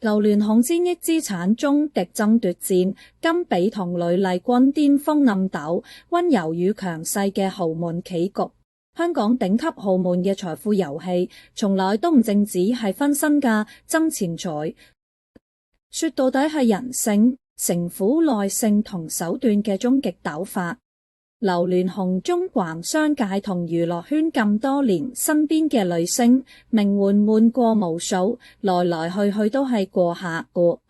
劉鑾雄千億資產終極爭奪戰，甘比同呂麗君巔峰暗鬥，溫柔與強勢嘅豪門棋局。香港頂級豪門嘅財富遊戲，從來都唔淨止係分身家、爭錢財，說到底係人性、城府、耐性同手段嘅終極鬥法。劉鑾雄縱橫商界同娛樂圈咁多年，身邊嘅女星名媛換過無數，來來去去都係過客過，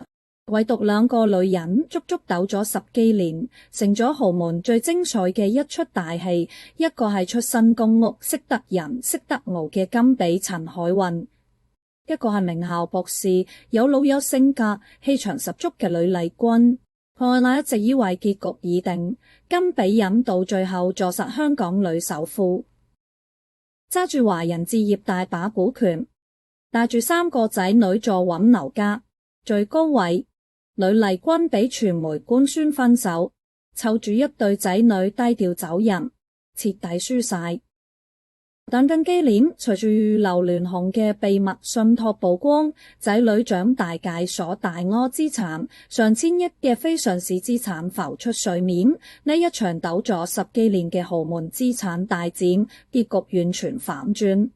唯獨兩個女人足足鬥咗10幾年，成咗豪門最精彩嘅一出大戲。一個係出身公屋、識得人、識得熬嘅甘比陳海韻，一個係名校博士、有腦有性格、氣場十足嘅呂麗君。我一直以為結局已定，甘比忍到最後坐實香港女首富，揸住華人置業大把股權，帶住3個仔女坐穩樓價最高位。呂麗君俾傳媒官宣分手，湊住一對仔女低調走人，徹底輸晒。但近幾年，隨住劉鑾雄嘅秘密信託曝光，仔女長大解鎖大柯資產，上千億嘅非上市資產浮出水面，呢一場鬥咗10幾年嘅豪門資產大戰，結局完全反轉。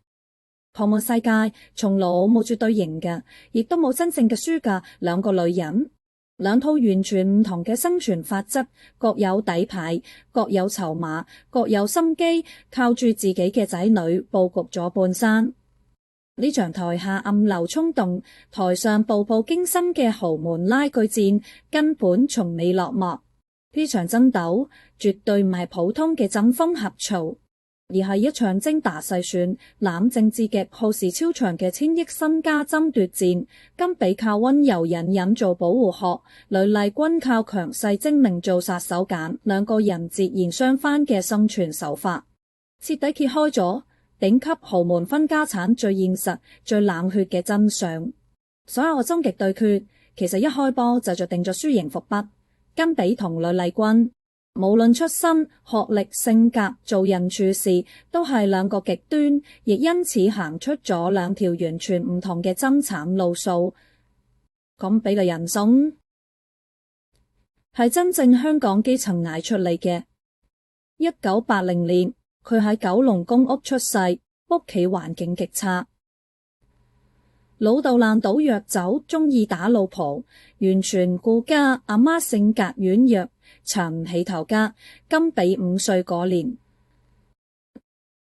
豪門世界從來冇絕對贏嘅，亦都冇真正嘅輸嘅。兩個女人，兩套完全唔同嘅生存法則，各有底牌，各有籌碼，各有心機，靠住自己嘅仔女布局咗半生。呢場台下暗流衝動，台上步步驚心嘅豪門拉鋸戰根本從未落幕。呢場爭鬥絕對唔係普通嘅爭風呷醋，而係一場精打細算、冷靜至極、耗時超長嘅千億身家爭奪戰。甘比靠溫柔隱忍做保護殼，呂麗君靠強勢精明做殺手鐧，兩個人截然相反嘅生存手法，徹底揭開咗頂級豪門分家產最現實、最冷血嘅真相。所有嘅終極對決，其實一開波就著定咗輸贏伏筆。甘比同呂麗君，無論出身、學歷、性格、做人處事，都係兩個極端，亦因此行出咗兩條完全唔同嘅爭產路數。甘比嘅人生係真正香港基層捱出嚟嘅。1980年，佢喺九龍公屋出世，屋企環境極差，老豆爛賭藥酒，中意打老婆，完全顧家。阿媽性格軟弱，撐唔起頭家。甘比5歲嗰年，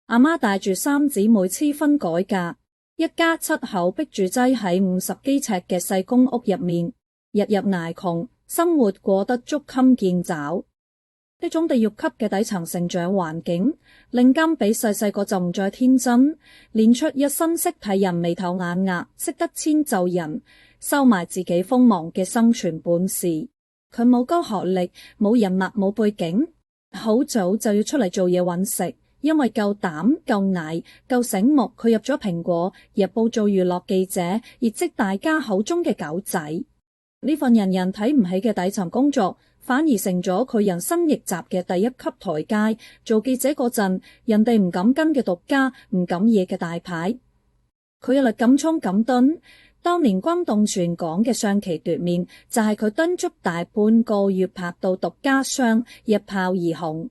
阿媽帶住3姊妹黐婚改嫁，一家7口逼住擠喺50幾尺嘅細公屋入面，日日捱窮，生活過得捉襟見肘。呢種地獄級嘅底層成長環境，令甘比細個就唔再天真，練出一身識睇人眉頭眼額，識得遷就人，收埋自己鋒芒嘅生存本事。佢冇高學歷，冇人脈，冇背景，好早就要出嚟做嘢搵食，因為夠膽、夠捱、夠醒目，佢入咗蘋果日報做娛樂記者，業績大家口中嘅狗仔。呢份人人睇唔起嘅底層工作，反而成咗佢人生逆襲嘅第一級台階。做記者嗰陣，人哋唔敢跟嘅獨家，唔敢惹嘅大牌，佢有力敢衝敢蹲。當年轟動全港嘅上期奪面，就係佢蹲足大半個月拍到獨家箱，一炮而紅。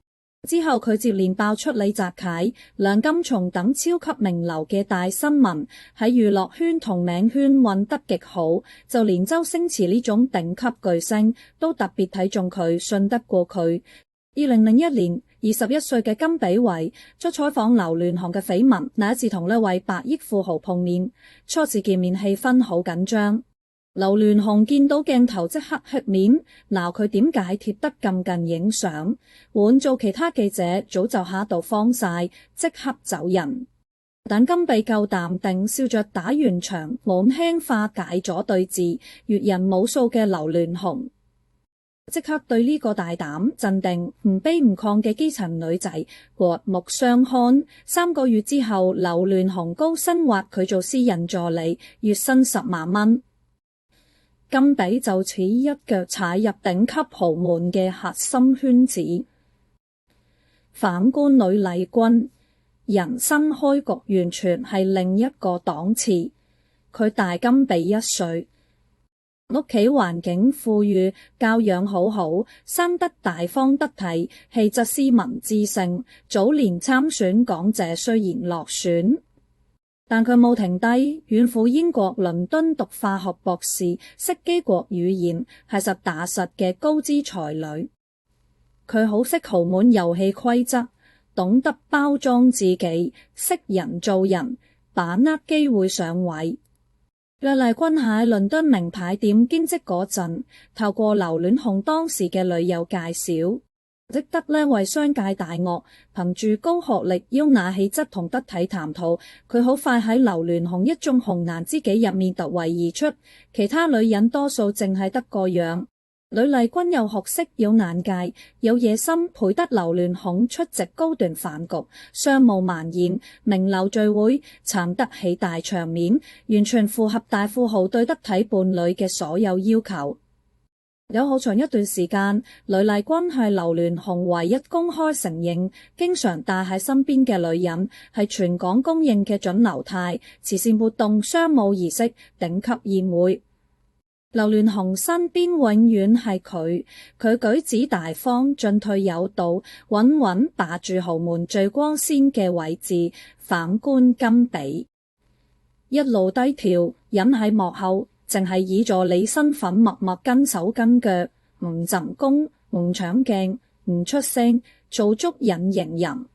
之後佢接連爆出李澤楷、梁金松等超級名流嘅大新聞，喺娛樂圈同名圈混得極好，就連周星馳呢種頂級巨星都特別睇中佢，信得過佢。2001年，21歲嘅甘比為咗採訪劉鑾雄嘅緋聞，第一次同呢位百億富豪碰面，初次見面氣氛好緊張。劉鑾雄見到鏡頭即刻黑面，鬧佢點解貼得咁近影相，換做其他記者早就嚇到慌晒，即刻走人。但甘比夠淡定，笑着打圓場，滿輕化解咗對峙閱人無數嘅劉鑾雄，即刻對呢個大膽、鎮定、唔卑唔亢嘅基層女仔刮目相看。3個月之後，劉鑾雄高薪挖佢做私人助理，月薪10萬蚊。甘比就此一腳踩入頂級豪門嘅核心圈子。反觀呂麗君，人生開局完全係另一個檔次。佢大甘比1歲，屋企環境富裕，教養好好，生得大方得體，氣質斯文知性。早年參選港姐雖然落選，但佢冇停低，遠赴英國倫敦讀化學博士，識幾國語言，係實打實嘅高資才女。佢好識豪門遊戲規則，懂得包裝自己，識人做人，把握機會上位。呂麗君喺倫敦名牌店兼職嗰陣，透過劉鑾雄當時嘅女友介紹，識得為商界大鱷，憑住高學歷、優雅氣質同得體談吐，佢好快喺劉鑾雄一眾紅顏知己入面突圍而出。其他女人多數淨係得個樣，呂麗君有學識、有眼界、有野心，陪得劉鑾雄出席高端飯局、商務晚宴、名流聚會，撐得起大場面，完全符合大富豪對得體伴侶嘅所有要求。有好長一段時間，呂麗君係劉鑾雄唯一公開承認、經常帶喺身邊嘅女人，係全港公認嘅準流態。慈善活動、商務儀式、頂級宴會，劉鑾雄身邊永遠係佢。佢舉止大方，進退有道，穩穩把住豪門最光鮮嘅位置。反觀甘比，一路低調，隱喺幕後，淨係以助理身份默默跟手跟腳，唔贈功，唔搶鏡，唔出聲，做足隱形人。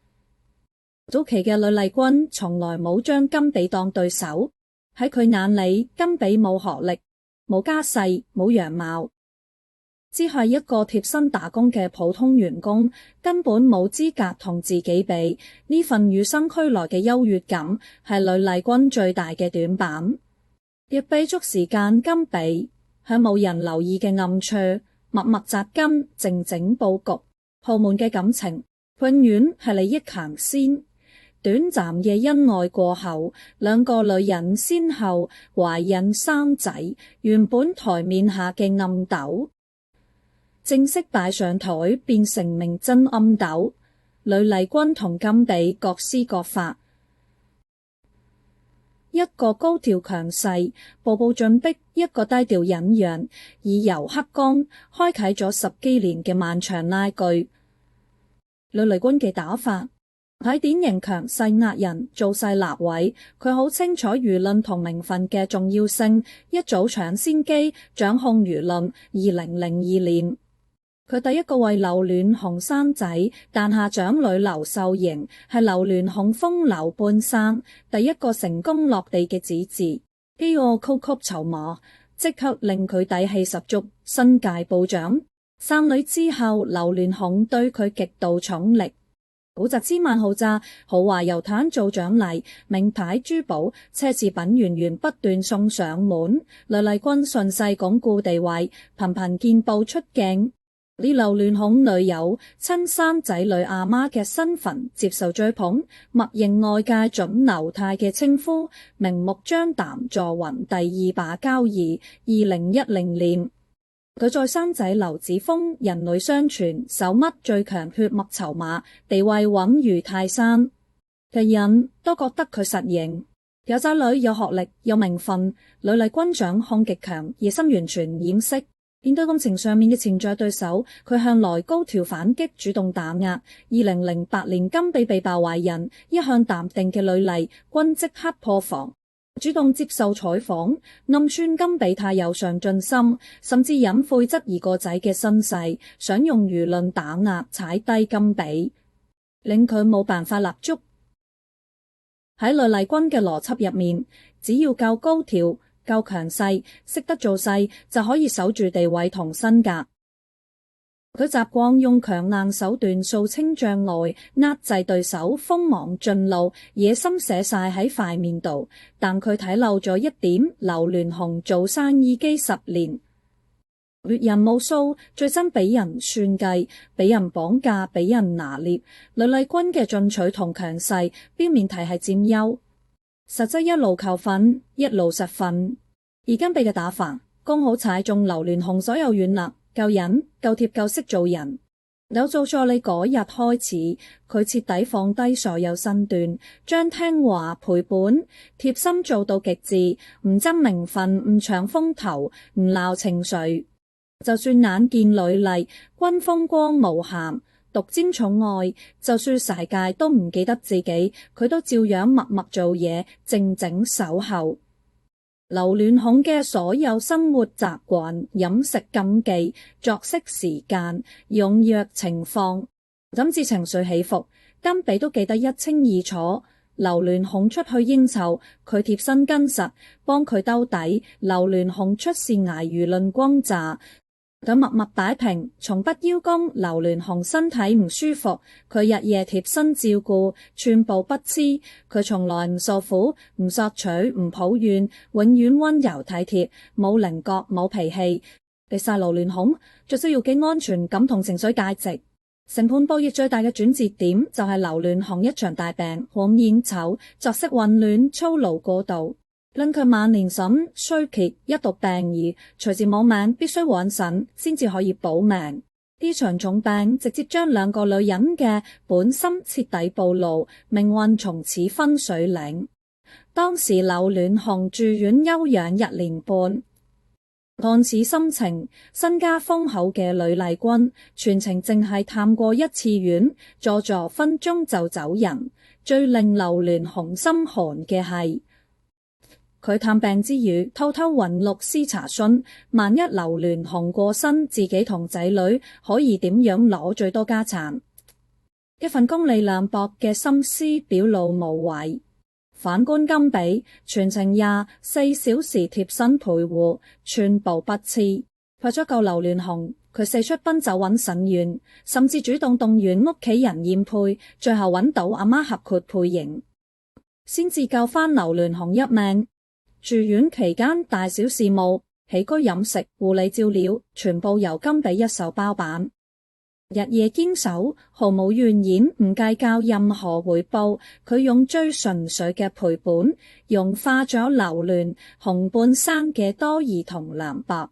早期嘅呂麗君從來冇將甘比當對手，喺佢眼裏，甘比冇學歷、冇家世、冇樣貌，只係一個貼身打工嘅普通員工，根本冇資格同自己比。呢份與生俱來嘅優越感，係呂麗君最大嘅短板。亦俾足時間甘比喺冇人留意嘅暗處默默紮根，靜靜佈局。豪門嘅感情永遠係利益行先。短暫嘅恩愛過後，兩個女人先後懷孕生仔，原本台面下嘅暗鬥正式擺上台，變成明爭暗鬥。呂麗君同甘比各施各法，一個高調強勢，步步進逼；一個低調隱讓，以柔克剛，開啟咗10幾年嘅漫長拉鋸。呂麗君嘅打法係典型強勢壓人，做勢立位。佢好清楚輿論同名分嘅重要性，一早搶先機，掌控輿論。2002年，佢第一個為劉鑾雄生仔，誕下長女劉秀瑩，係劉鑾雄封劉半生，第一個成功落地嘅子嗣。呢個高級籌碼即刻令佢底氣十足，身價暴漲。生女之後，劉鑾雄對佢極度寵溺，補習千萬豪宅、豪華遊艇做獎勵，名牌珠寶、奢侈品源源不斷送上門。呂麗君順勢鞏固地位，頻頻見報出鏡。以劉鑾雄女友親生仔女阿媽嘅身份接受追捧，默認外界準流態嘅稱呼，明目張膽坐雲第2把交椅。2010年，佢再生仔劉子峰，人類相傳手握最強血脈籌碼，地位穩如泰山，嘅人都覺得佢實型，有仔女，有學歷，有名分。呂麗君掌控極強，野心完全掩飾。面對感情上面嘅潛在對手，佢向來高調反擊，主動打壓。2008年甘比被爆懷孕，一向淡定嘅呂麗君即刻破防，主動接受採訪，暗算甘比太有上進心，甚至隱晦質疑個仔嘅身世，想用輿論打壓踩低甘比，令佢冇辦法立足。喺呂麗君嘅邏輯入面，只要夠高調、夠強勢，識得做勢，就可以守住地位同身價。佢習慣用強硬手段掃清障礙，壓制對手，鋒芒盡露，野心寫晒喺塊面度。但佢睇漏咗一點，劉鑾雄做生意幾10年，閱人無數，最憎俾人算計，俾人綁架，俾人拿捏。呂麗君嘅進取同強勢，表面睇係佔優，實質一路求粉，一路實粉。而甘比嘅打法剛好踩中劉鑾雄所有軟肋，夠忍、夠貼、夠識做人。有做助理嗰日開始，佢徹底放低所有身段，將聽話、陪伴、貼心做到極致，唔爭名分，唔搶風頭，唔鬧情緒。就算眼見呂麗君風光無限，獨占寵愛，就算世界都唔記得自己，佢都照樣默默做嘢，靜靜守候。劉鑾雄嘅所有生活習慣、飲食禁忌、作息時間、用藥情況，甚至情緒起伏，甘比都記得一清二楚。劉鑾雄出去應酬，佢貼身跟實，幫佢兜底；劉鑾雄出事挨輿論轟炸，佢默默擺平，從不邀功。劉鑾雄身體唔舒服，佢日夜貼身照顧，寸步不黐。佢從來唔訴苦、唔索取、唔抱怨，永遠溫柔體貼，冇稜角、冇脾氣。嚟晒劉鑾雄，最需要嘅安全感同情緒價值。成盤報業最大嘅轉折點就係劉鑾雄一場大病，狂煙醜，作息混亂，操勞過度。論佢晚年審衰竭，一度病已，隨時冇命，必須揾診先至可以保命。呢場重病直接將兩個女人嘅本心徹底暴露，命運從此分水嶺。當時劉鑾雄住院休養1年半，看似心情身家豐厚嘅呂麗君，全程淨係探過一次院，坐分鐘就走人。最令劉鑾雄心寒嘅係，佢探病之餘，偷偷揾律師查詢，萬一劉鑾雄過身，自己同仔女可以點樣攞最多家產？一份功利涼薄嘅心思表露無遺。反觀甘比，全程24小時貼身陪護，寸步不疵。為咗救劉鑾雄，佢四出奔走揾腎源，甚至主動動員屋企人驗配，最後揾到阿媽合括配型，先至救翻劉鑾雄一命。住院期間大小事務、起居飲食、護理照料，全部由甘比一手包辦，日夜堅守，毫無怨言，唔計較任何回報。佢用最純粹嘅陪伴，融化咗劉鑾雄半生嘅多疑同涼薄。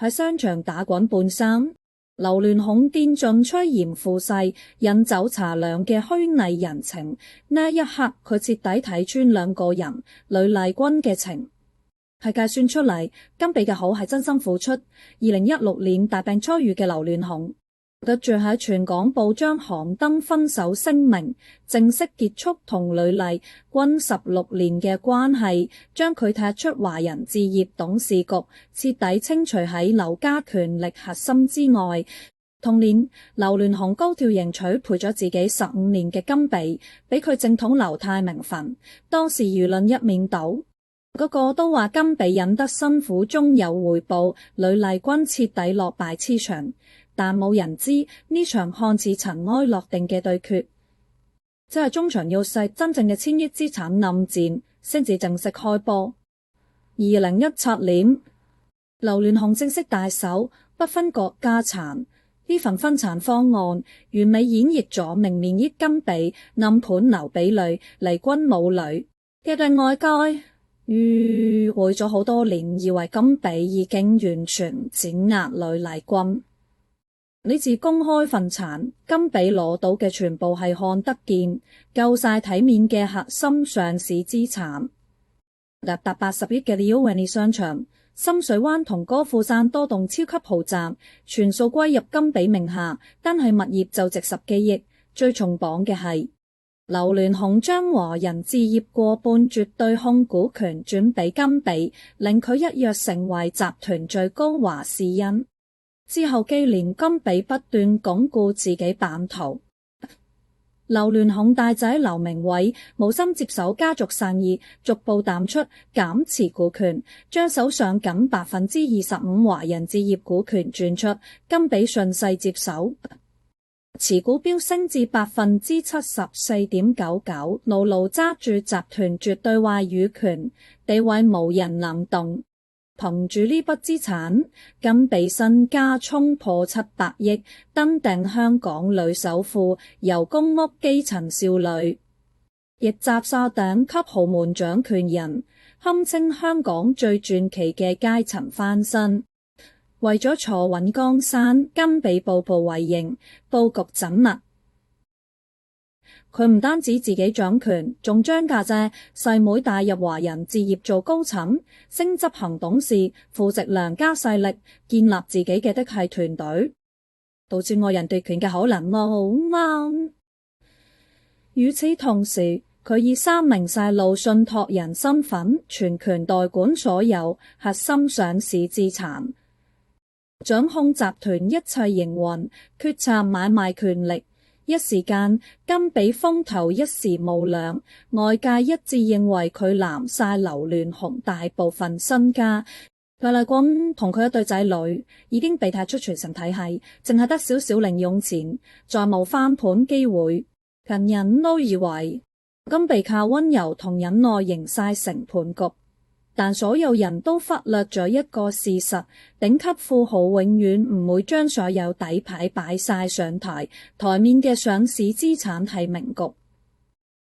喺商場打滾半生，劉鑾雄墊盡趨炎附勢、飲酒茶涼嘅虛偽人情。呢一刻，佢徹底睇穿兩個人呂麗君嘅情，係計算出嚟。甘比嘅好係真心付出。2016年大病初愈嘅劉鑾雄，得住喺全港報章刊登分手聲明，正式結束同呂麗君16年嘅關係，將佢踢出華人置業董事局，徹底清除喺劉家權力核心之外。同年，劉鑾雄高調迎娶陪咗自己15年嘅甘比，俾佢正統劉太名分。當時輿論一面倒，個個都話甘比忍得辛苦終有回報，呂麗君徹底落敗黐場。但冇人知呢場看似塵埃落定嘅對決，即係中場要勢真正嘅千億資產暗戰，先至正式開波。2017年，劉鑾雄正式大手不分割家產，呢份分產方案完美演繹咗明面益甘比，暗盤劉比呂麗君母女嘅對外界誤會咗好多年，以為甘比已經完全碾壓呂麗君。呢次公開分產，甘比攞到嘅全部係看得見、夠晒體面嘅核心上市資產，達80億嘅 Leo Wendy 商場、深水灣同歌賦山多棟超級豪宅，全數歸入甘比名下，單係物業就值10幾億。最重磅嘅係，劉鑾雄將華人置業過半絕對控股權轉俾甘比，令佢一躍成為集團最高話事人。之後幾年，甘比不斷鞏固自己版圖。劉鑾雄大仔劉明偉無心接手家族生意，逐步淡出減持股權，將手上僅25%華人置業股權轉出，甘比順勢接手，持股飆升至74.99%，牢牢揸住集團絕對話語權，地位無人能動。憑住呢筆資產，甘比身家衝破700億，登頂香港女首富，由公屋基層少女，亦集晒頂級豪門掌權人，堪稱香港最傳奇嘅階層翻身。為咗坐穩江山，甘比步步為營，佈局縝密。佢唔單止自己掌權，仲將家姐細妹帶入華人置業做高層，升執行董事，扶植梁家勢力，建立自己嘅嫡系團隊，導致外人奪權嘅可能冇啱。與此同時，佢以三名細路信託人身份，全權代管所有核心上市資產，掌控集團一切營運，決策買賣權力。一時間，甘比風頭一時無兩，外界一致認為佢攬晒劉鑾雄大部分身家。呂麗君同佢一對仔女已經被踢出傳承體系，淨係得少少零用錢，再冇翻盤機會。近人都以為甘比靠溫柔同忍耐贏晒成盤局。但所有人都忽略咗一個事實，頂級富豪永遠唔會將所有底牌擺晒上台，台面嘅上市資產係名局，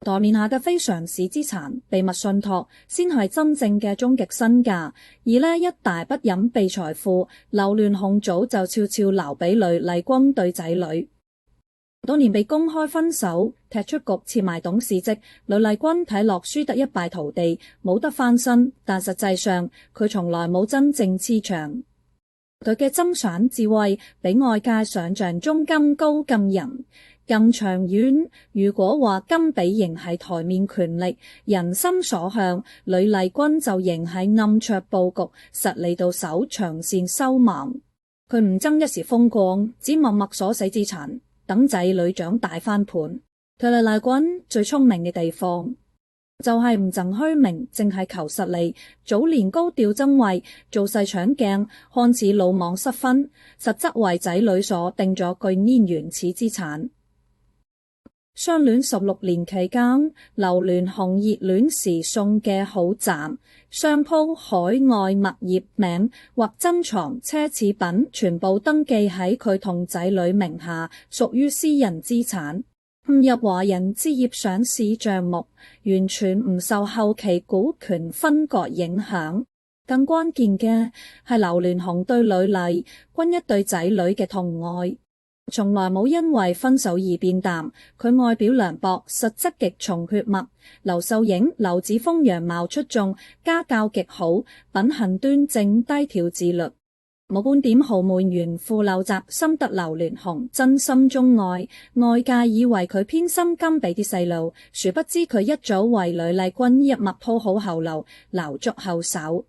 台面下嘅非上市資產秘密信託先係真正嘅終極身價。而呢一大筆隱秘財富，劉鑾雄早就悄悄留俾呂麗君對仔女。當年被公開分手，踢出局，撤賣董事職，呂麗君睇落輸得一敗塗地，冇得翻身。但實際上，佢從來冇真正黐場。佢嘅增產智慧比外界想象中更高更人更長遠。如果話甘比仍係台面權力，人心所向，呂麗君就仍係暗戳布局，實力到手，長線收網。佢唔爭一時風光，只默默鎖死資產，等仔女長大翻盤。呂麗君最聰明嘅地方就係唔贈虛名，淨係求實利。早年高調爭位，做勢搶鏡，看似魯莽失分，實則為仔女鎖定咗巨年原始資產。相戀16年期間，劉鑾雄熱戀時送嘅好站、商鋪、海外物業名或珍藏奢侈品，全部登記喺佢同仔女名下，屬於私人資產，唔入華人置業上市賬目，完全唔受後期股權分割影響。更關鍵嘅係劉鑾雄對呂麗君一對仔女嘅疼愛，從來冇因為分手而變淡。佢外表涼薄，實質極重血脈。劉秀影、劉子峰樣貌出眾，家教極好，品行端正，低調自律，冇半點豪門炫富陋習，深得劉鑾雄真心鍾愛。外界以為佢偏心甘比啲細路，殊不知佢一早為呂麗君一脈鋪好後路，留足後手。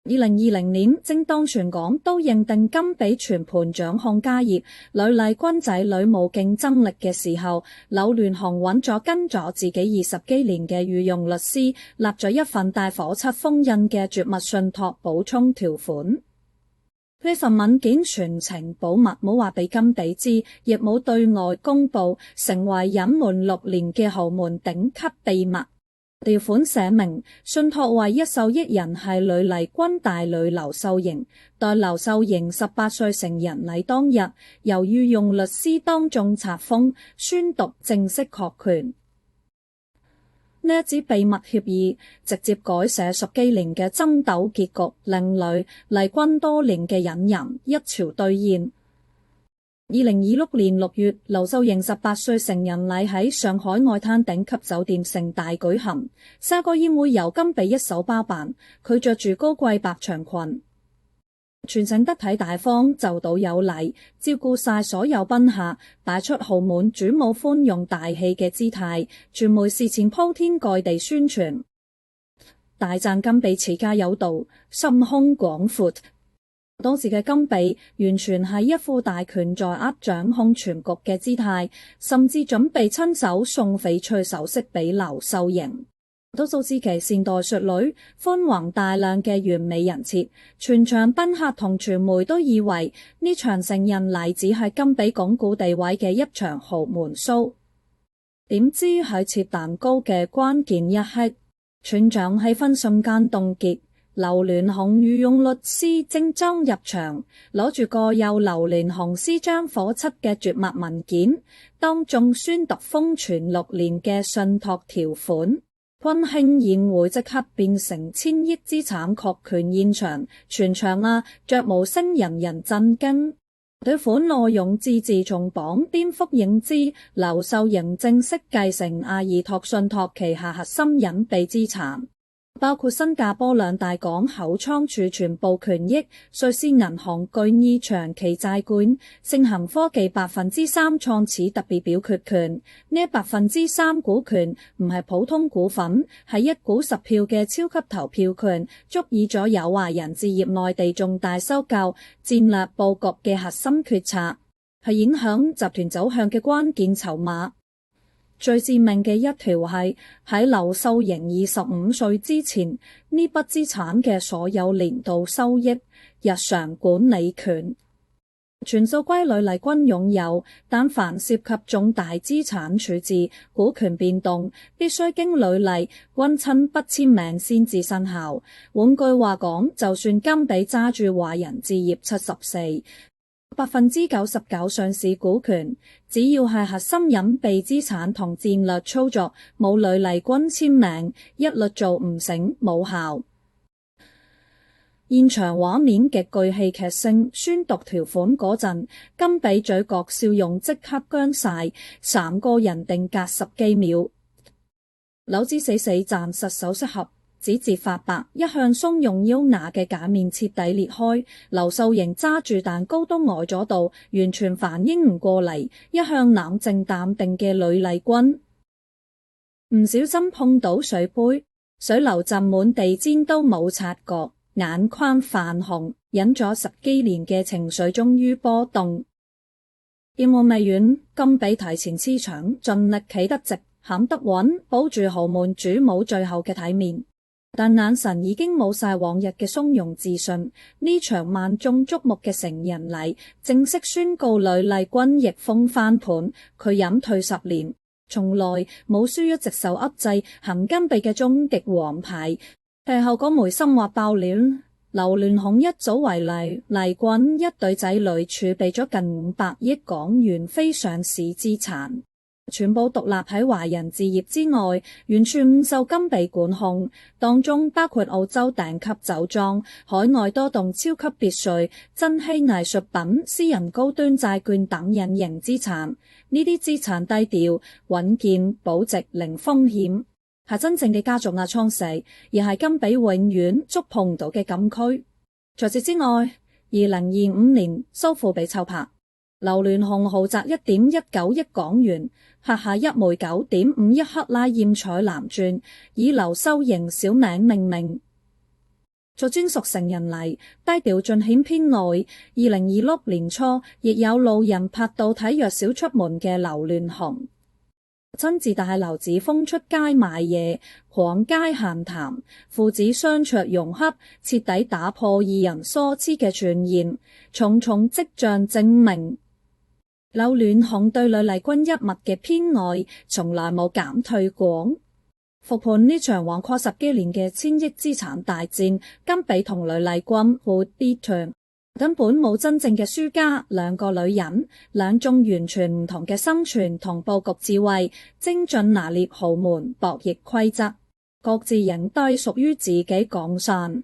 2020年，正當全港都認定甘比全盤掌控家業，呂麗君仔女冇競爭力嘅時候，劉鑾雄揾咗跟咗自己20幾年嘅御用律師，立咗一份帶火漆封印嘅絕密信託補充條款。呢份文件全程保密，冇話俾甘比知，亦冇對外公佈，成為隱瞞6年嘅豪門頂級秘密。條款寫明，信託唯一受益人係呂麗君大女劉秀瑩。待劉秀瑩18歲成人禮當日，由御用律師當眾冊封宣讀正式確權。呢一紙秘密協議直接改寫10幾年嘅爭鬥結局，令呂麗君多年嘅隱忍一朝兌現。2026年6月，劉秀瑩18歲成人禮喺上海外灘頂級酒店盛大舉行，沙個宴會由甘比一手包辦，佢着住高貴白長裙，全程得體大方，就到有禮，照顧晒所有賓客，擺出豪門主母寬容大氣嘅姿態。傳媒事前鋪天蓋地宣傳，大讚甘比持家有道，心胸廣闊。當時嘅甘比完全係一副大權在握、掌控全局嘅姿態，甚至準備親手送翡翠首飾俾劉秀瑩。到數至其善待淑女，寬宏大量嘅完美人設，全場賓客同傳媒都以為呢場成人禮只係甘比鞏固地位嘅一場豪門 show。點知喺切蛋糕嘅關鍵一刻，全場氣氛瞬間凍結。劉鑾雄御用律師正裝入場，攞住個有劉鑾雄私章火漆嘅絕密文件，當眾宣讀封存6年嘅信託條款。婚慶宴會即刻變成千億資產確權現場，全場着無聲，人人震驚。對款內容字字重磅，顛覆認知。劉秀營正式繼承阿爾托信託旗下核心隱蔽資產，包括新加坡兩大港口倉儲全部權益、瑞士銀行巨億長期債券、盛行科技3%創始特別表決權。呢3%股權唔係普通股份，係1股10票嘅超級投票權，足以左右華人置業內地重大收購、戰略佈局嘅核心決策，係影響集團走向嘅關鍵籌碼。最致命嘅一條係喺劉秀營25歲之前，呢筆資產嘅所有年度收益、日常管理權全數歸呂麗君擁有，但凡涉及重大資產處置、股權變動，必須經呂麗君親筆簽名先至生效。換句話講，就算甘比揸住華人置業74%、99%上市股權，只要係核心隱蔽資產同戰略操作，冇呂麗君簽名，一律做唔成，冇效。現場畫面極具戲劇性，宣讀條款嗰陣，甘比嘴角笑容即刻僵晒，3個人定格10幾秒。柳子死攢實首飾盒，指節發白，一向鬆容優雅嘅假面徹底裂開。劉秀營揸住蛋糕都呆咗度，完全反應唔過嚟。一向冷靜淡定嘅呂麗君唔小心碰到水杯，水流浸滿地氈都冇察覺，眼眶泛紅，忍咗10幾年嘅情緒終於波動。業務未完，甘比提前黐場，盡力企得直，喊得穩，保住豪門主母最後嘅體面。但眼神已經冇晒往日嘅鬆容自信。呢場萬眾矚目嘅成人禮正式宣告呂麗君逆風翻盤，佢隱退10年，從來冇輸一直受壓制行甘比嘅終極王牌。其後嗰枚心話爆料，劉鑾雄一早為麗君一對仔女儲備咗近500億港元非上市資產，全部獨立喺華人置業之外，完全唔受甘比管控，當中包括澳洲頂級酒莊、海外多棟超級別墅、珍稀藝術品、私人高端債券等隱形資產。呢啲資產低調、穩健、保值、零風險，係真正嘅家族壓艙石，而係甘比永遠觸碰唔到嘅禁區。除此之外，2025年蘇富比抽拍，劉鑾雄豪宅1.19億港元，拍下一枚9.5億克拉艷彩藍鑽，以劉秀營小名命名，做專屬成人禮，低調盡顯偏愛。2026年初，亦有路人拍到體弱小出門嘅劉鑾雄，親自帶劉子峰出街買嘢，逛街閒談，父子相卓融洽，徹底打破二人疏痴嘅傳言。重重跡象證明，劉鑾雄對呂麗君一脈嘅偏愛從來冇減退過。復盤呢場橫跨10幾年嘅千億資產大戰，甘比同呂麗君互跌斷，根本冇真正嘅輸家。兩個女人，兩種完全唔同嘅生存同布局智慧，精準拿捏豪門博弈規則，各自贏低屬於自己江山。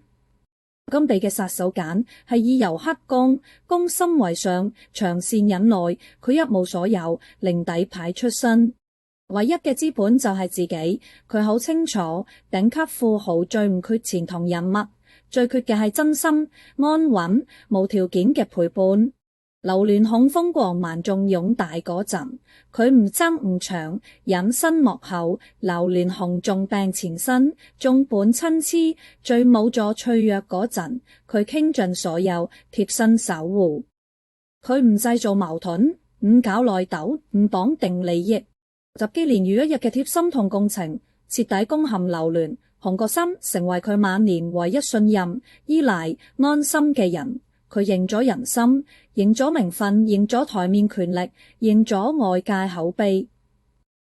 甘比嘅殺手鐧係以柔克剛，攻心為上，長線忍耐。佢一無所有，零底牌出身，唯一嘅資本就係自己。佢好清楚，頂級富豪最唔缺錢同人脈，最缺嘅係真心、安穩、無條件嘅陪伴。劉鑾雄風光萬眾擁戴嗰陣，佢唔爭唔搶，隱身幕後。劉鑾雄重病纏身，眾本親痴，最無助脆弱嗰陣，佢傾盡所有貼身守護。佢唔製造矛盾，唔搞內鬥，唔綁定利益。10幾年如一日嘅貼心同共情，徹底攻陷劉鑾雄個心，成為佢晚年唯一信任、依賴、安心嘅人。佢贏咗人心，贏咗名分，贏咗台面權力，贏咗外界口碑。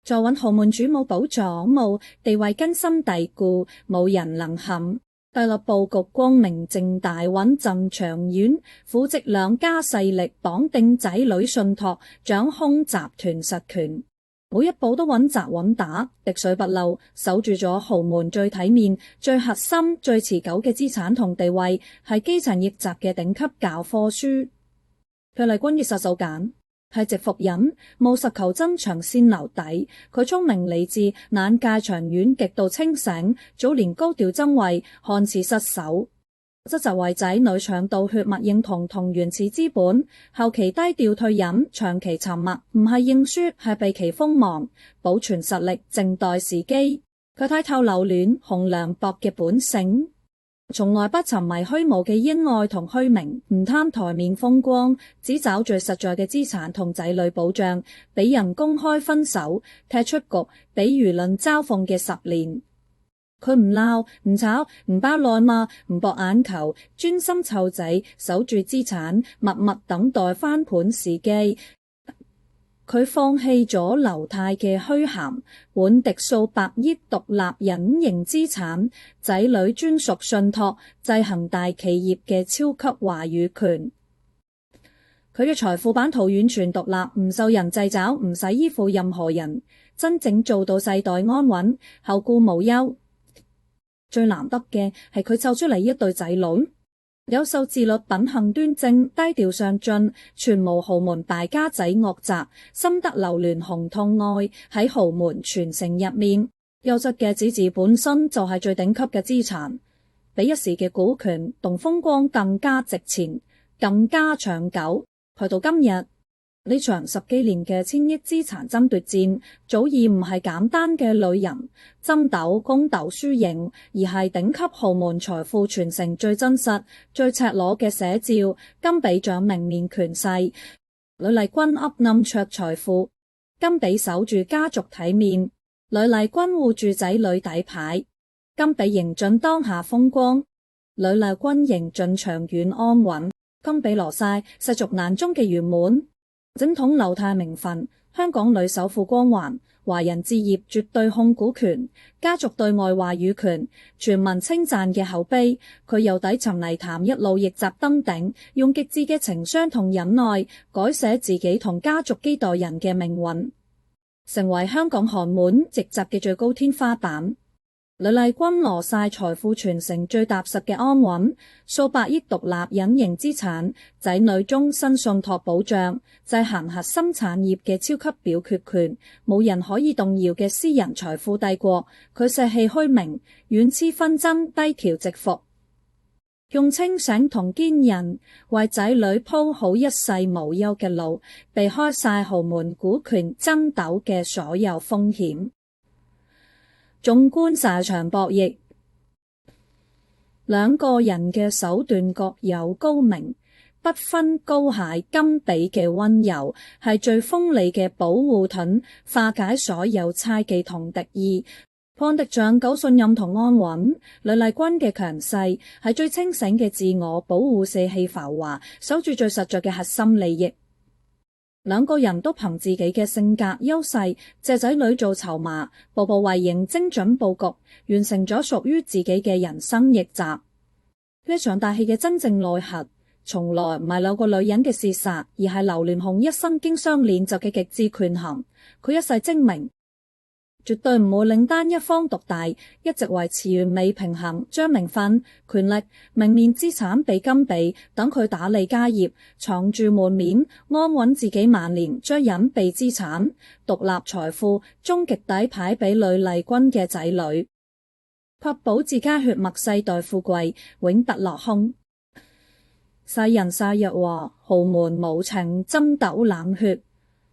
坐穩豪門主母寶座，冇地位根深蒂固，冇人能撼。帝落布局光明正大，穩陣長遠，扶植兩家勢力，綁定仔女信託，掌控集團實權。每一步都穩紮穩打，滴水不漏，守住咗豪門最體面、最核心、最持久嘅資產同地位，係基層逆襲嘅頂級教科書。呂麗君嘅殺手鐧係直服人，務實求真，長線留底。佢聰明理智，眼界長遠，極度清醒。早年高調爭位，看似失手，則就為仔女搶到血脈認同同原始資本。後期低調退隱，長期沉默，唔係認輸，係避其鋒芒，保存實力，靜待時機。佢睇透留戀紅涼薄嘅本性。從來不沉迷虛無嘅恩愛同虛名，唔貪台面風光，只找最實在嘅資產同仔女保障，俾人公開分手，踢出局，俾輿論嘲諷嘅10年。佢唔鬧唔炒唔包內罵唔博眼球，專心湊仔，守住資產，默默等待翻盤時機。佢放棄咗劉太嘅虛銜，本迪數百億獨立隱形資產，仔女專屬信託，制衡大企業嘅超級話語權。佢嘅財富版圖完全獨立，唔受人掣肘，唔使依附任何人，真正做到世代安穩，後顧無憂。最難得嘅係佢湊出嚟一對仔女，優秀自律，品行端正，低調上進，全無豪門敗家仔惡習，深得流連紅痛愛。喺豪門傳承入面，優質嘅子嗣本身就係最頂級嘅資產，比一時嘅股權同風光更加值錢，更加長久。去到今日，呢場10幾年嘅千億資產爭奪戰，早已唔係簡單嘅女人爭鬥宮鬥輸贏，而係頂級豪門財富傳承最真實、最赤裸嘅寫照。甘比掌明面權勢，呂麗君噏暗卓財富；甘比守住家族體面，呂麗君護住仔女底牌。甘比迎盡當下風光，呂麗君迎盡長遠安穩。甘比羅晒世俗眼中嘅圓滿。正統劉太名分，香港女首富光環，華人置業絕對控股權，家族對外話語權，全民稱讚嘅口碑。佢由底層泥潭一路逆襲登頂，用極致嘅情商同忍耐，改寫自己同家族幾代人嘅命運，成為香港寒門直襲嘅最高天花板。呂麗君羅晒財富傳承最踏實嘅安穩，數百億獨立隱形資產，仔女終身信託保障，制衡核心產業嘅超級表決權，冇人可以動搖嘅私人財富帝國。佢捨棄虛名，遠黐紛爭，低橋直伏，用清醒同堅韌為仔女鋪好一世無憂嘅路，避開晒豪門股權爭鬥嘅所有風險。縱觀晒場博弈，兩個人嘅手段各有高明，不分高下。甘比嘅溫柔係最鋒利嘅保護盾，化解所有猜忌同敵意。潘迪長久信任同安穩，呂麗君嘅強勢係最清醒嘅自我保護，捨棄浮華，守住最實在嘅核心利益。兩個人都憑自己嘅性格優勢，借仔女做籌碼，步步為營，精準佈局，完成咗屬於自己嘅人生逆襲。呢場大戲嘅真正內核，從來唔係兩個女人嘅廝殺，而係劉鑾雄一生經商練就嘅極致權衡。佢一世精明，絕對唔會令單一方獨大，一直維持完美平衡，將名分、權力、明面資產俾甘比，等佢打理家業，藏住門面，安穩自己晚年，將隱秘資產、獨立財富、終極底牌俾呂麗君嘅仔女，確保自家血脈世代富貴，永不落空。世人晒若話豪門無情，爭鬥冷血，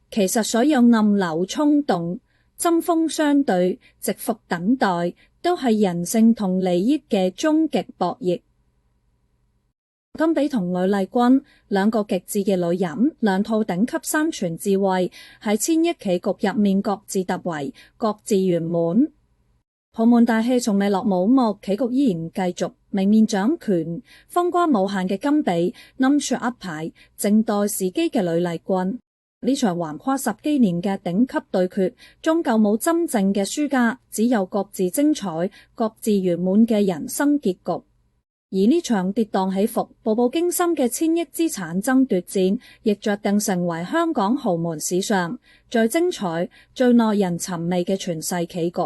其實所有暗流衝動、針鋒相對、蟄伏等待，都係人性同利益嘅終極博弈。甘比同呂麗君兩個極致嘅女人，兩套頂級生存智慧，喺千億棋局入面各自突圍，各自圓滿。豪門大戲從未落幕幕，棋局依然繼續，明面掌權、風光無限嘅甘比，暗戳一牌，靜待時機嘅呂麗君。呢場橫跨10幾年嘅頂級對決，終究冇真正嘅輸家，只有各自精彩、各自圓滿嘅人生結局。而呢場跌宕起伏、步步驚心嘅千億資產爭奪戰，亦著定成為香港豪門史上最精彩、最耐人尋味嘅傳世棋局。